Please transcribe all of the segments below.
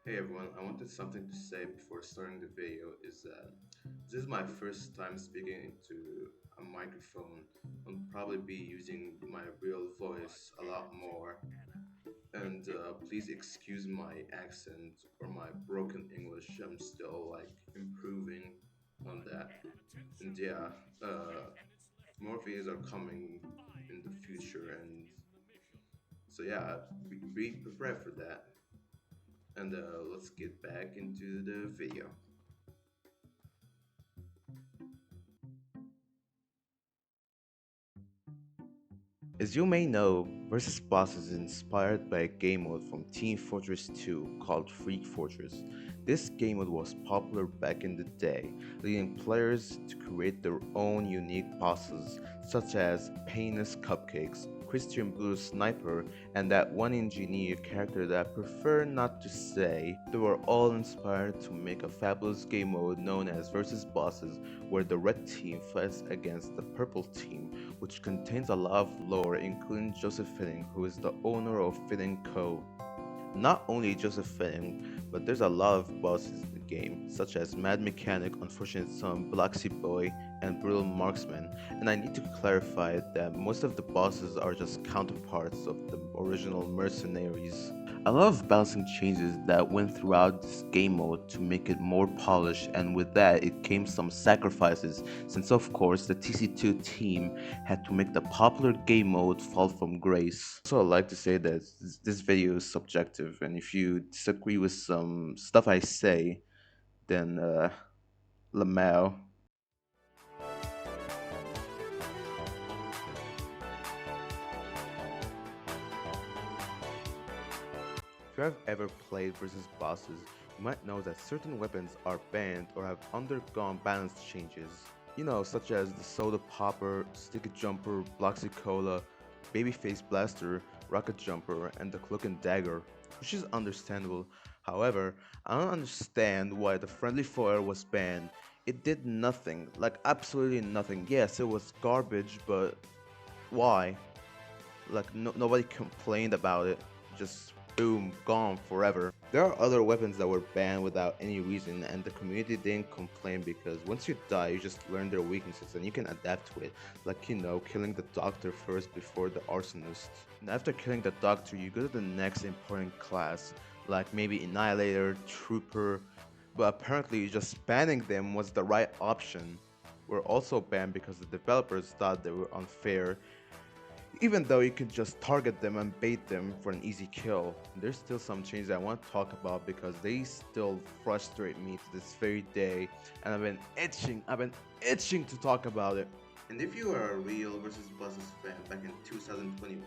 Hey everyone, I wanted something to say before starting the video is that this is my first time speaking into a microphone. I'll probably be using my real voice a lot more. And please excuse my accent or my broken English. I'm still like improving on that. And yeah, uh, more videos are coming in the future. And so yeah, be prepared for that. And let's get back into the video. As you may know, Versus Boss is inspired by a game mode from Team Fortress 2 called Freak Fortress. This game mode was popular back in the day, leading players to create their own unique bosses, such as Painless Cupcakes, Christian Blue Sniper, and that one engineer character that I prefer not to say. They were all inspired to make a fabulous game mode known as Versus Bosses, where the red team fights against the purple team, which contains a lot of lore, including Joseph Fitting, who is the owner of Fitting Co. Not only Joseph Fitting, but there's a lot of bosses in the game, such as Mad Mechanic, Unfortunate Son, Blacksea Boy, and Brutal Marksman, and I need to clarify that most of the bosses are just counterparts of the original mercenaries. I love balancing changes that went throughout this game mode to make it more polished, and with that it came some sacrifices, since of course the TC2 team had to make the popular game mode fall from grace. Also, I'd like to say that this video is subjective, and if you disagree with some stuff I say, then Lamau. If you have ever played versus bosses, you might know that certain weapons are banned or have undergone balance changes. You know, such as the Soda Popper, Sticky Jumper, Bloxy Cola, Babyface Blaster, Rocket Jumper, and the Cloak and Dagger, which is understandable. However, I don't understand why the Friendly Fire was banned. It did nothing, like absolutely nothing. Yes, it was garbage, but why? Like nobody complained about it. Just boom, gone forever. There are other weapons that were banned without any reason, and the community didn't complain because once you die, you just learn their weaknesses and you can adapt to it. Like, you know, killing the doctor first before the arsonist. And after killing the doctor, you go to the next important class, like maybe Annihilator, Trooper, but apparently just banning them was the right option. Were also banned because the developers thought they were unfair, even though you could just target them and bait them for an easy kill. There's still some changes I want to talk about because they still frustrate me to this very day, and I've been itching to talk about it. And if you are a real versus Buzzes fan back in 2021,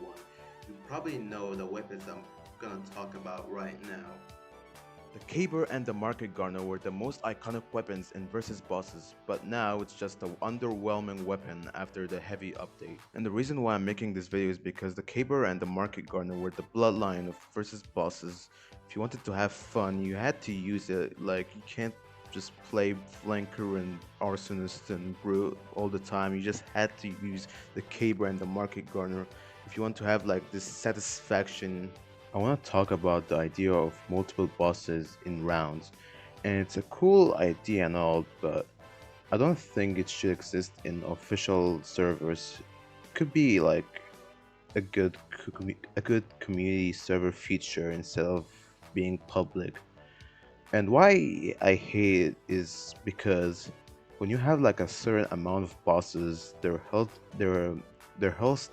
you probably know the weapons I'm gonna talk about right now. The Caber and the Market Garner were the most iconic weapons in Versus bosses, but now it's just an underwhelming weapon after the heavy update. And the reason why I'm making this video is because the Caber and the Market Garner were the bloodline of Versus bosses. If you wanted to have fun, you had to use it. Like, you can't just play Flanker and Arsonist and Brute all the time. You just had to use the Caber and the Market Garner if you want to have like this satisfaction. I want to talk about the idea of multiple bosses in rounds, and it's a cool idea and all, but I don't think it should exist in official servers. Could be like a good community server feature instead of being public. And why I hate it is because when you have like a certain amount of bosses, their health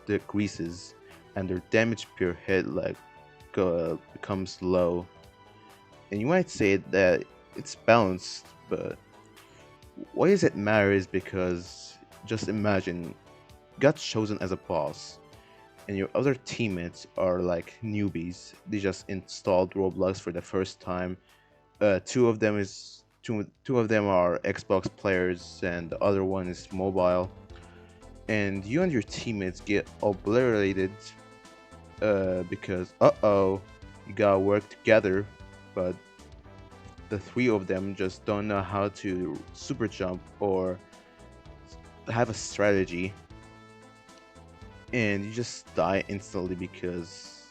decreases and their damage per hit like becomes low. And you might say that it's balanced, but why does it matter is because just imagine you got chosen as a boss and your other teammates are like newbies. They just installed Roblox for the first time. Two of them are Xbox players and the other one is mobile. And you and your teammates get obliterated because you gotta work together, but the three of them just don't know how to super jump or have a strategy, and you just die instantly because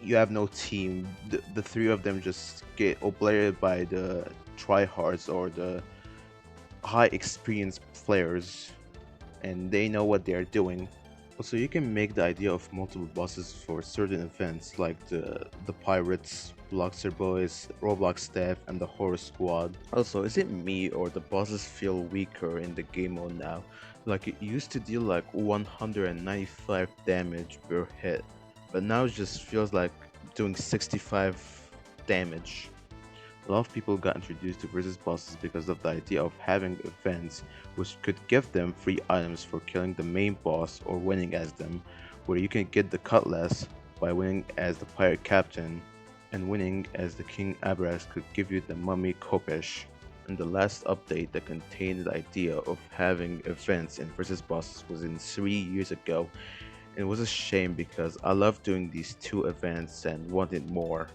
you have no team. The three of them just get obliterated by the tryhards or the high experienced players, and they know what they are doing. Also, you can make the idea of multiple bosses for certain events like the pirates, Blockster Boys, Roblox staff, and the horror squad. Also, is it me or the bosses feel weaker in the game mode now? Like it used to deal like 195 damage per hit, but now it just feels like doing 65 damage. A lot of people got introduced to versus bosses because of the idea of having events which could give them free items for killing the main boss or winning as them, where you can get the cutlass by winning as the pirate captain, and winning as the king Abrax could give you the mummy Kopesh. And the last update that contained the idea of having events in versus bosses was in 3 years ago, and it was a shame because I loved doing these two events and wanted more.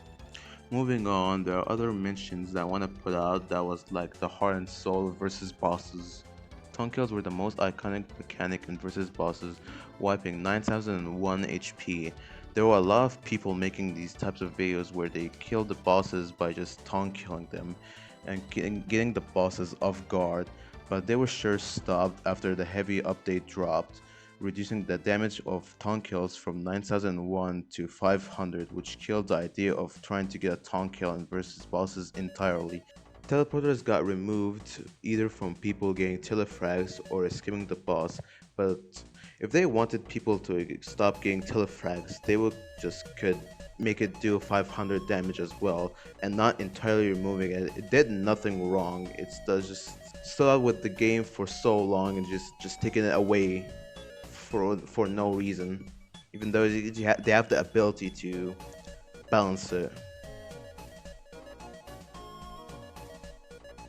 Moving on, there are other mentions that I want to put out that was like the heart and soul versus bosses. Tongue kills were the most iconic mechanic in versus bosses, wiping 9001 HP. There were a lot of people making these types of videos where they killed the bosses by just tongue killing them and getting the bosses off guard, but they were sure stopped after the heavy update dropped, reducing the damage of taunt kills from 9001 to 500, which killed the idea of trying to get a taunt kill in versus bosses entirely. Teleporters got removed either from people getting telefrags or escaping the boss, but if they wanted people to stop getting telefrags, they would just could make it do 500 damage as well, and not entirely removing it. It did nothing wrong. It's just stood out with the game for so long and just taking it away for no reason, even though they have the ability to balance it.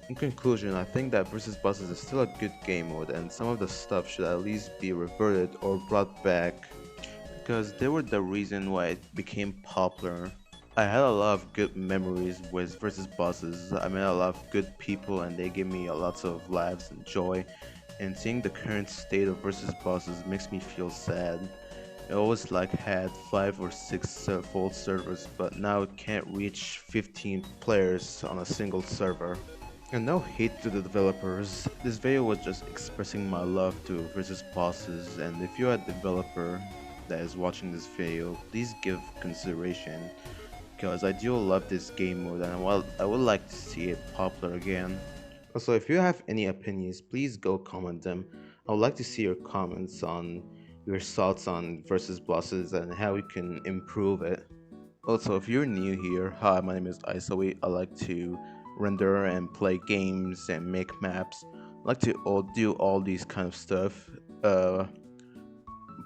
In conclusion, I think that versus bosses is still a good game mode, and some of the stuff should at least be reverted or brought back because they were the reason why it became popular. I had a lot of good memories with versus bosses. I met a lot of good people, and they gave me a lots of laughs and joy. And seeing the current state of versus bosses makes me feel sad. It always like had 5 or 6 full servers, but now it can't reach 15 players on a single server. And no hate to the developers, this video was just expressing my love to versus bosses, and if you're a developer that is watching this video, please give consideration, because I do love this game mode and I would like to see it popular again. Also, if you have any opinions, please go comment them. I would like to see your comments on your thoughts on versus bosses and how we can improve it. Also, if you're new here, hi, my name is Isoe. I like to render and play games and make maps. I like to do all these kind of stuff. I'm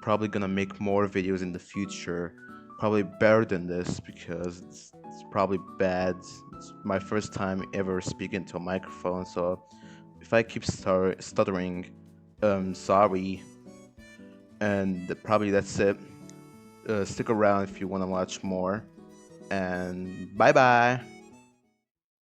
probably gonna make more videos in the future, probably better than this because it's probably bad. It's my first time ever speaking to a microphone, so if I keep stuttering, sorry. And probably that's it. Stick around if you want to watch more. And bye bye.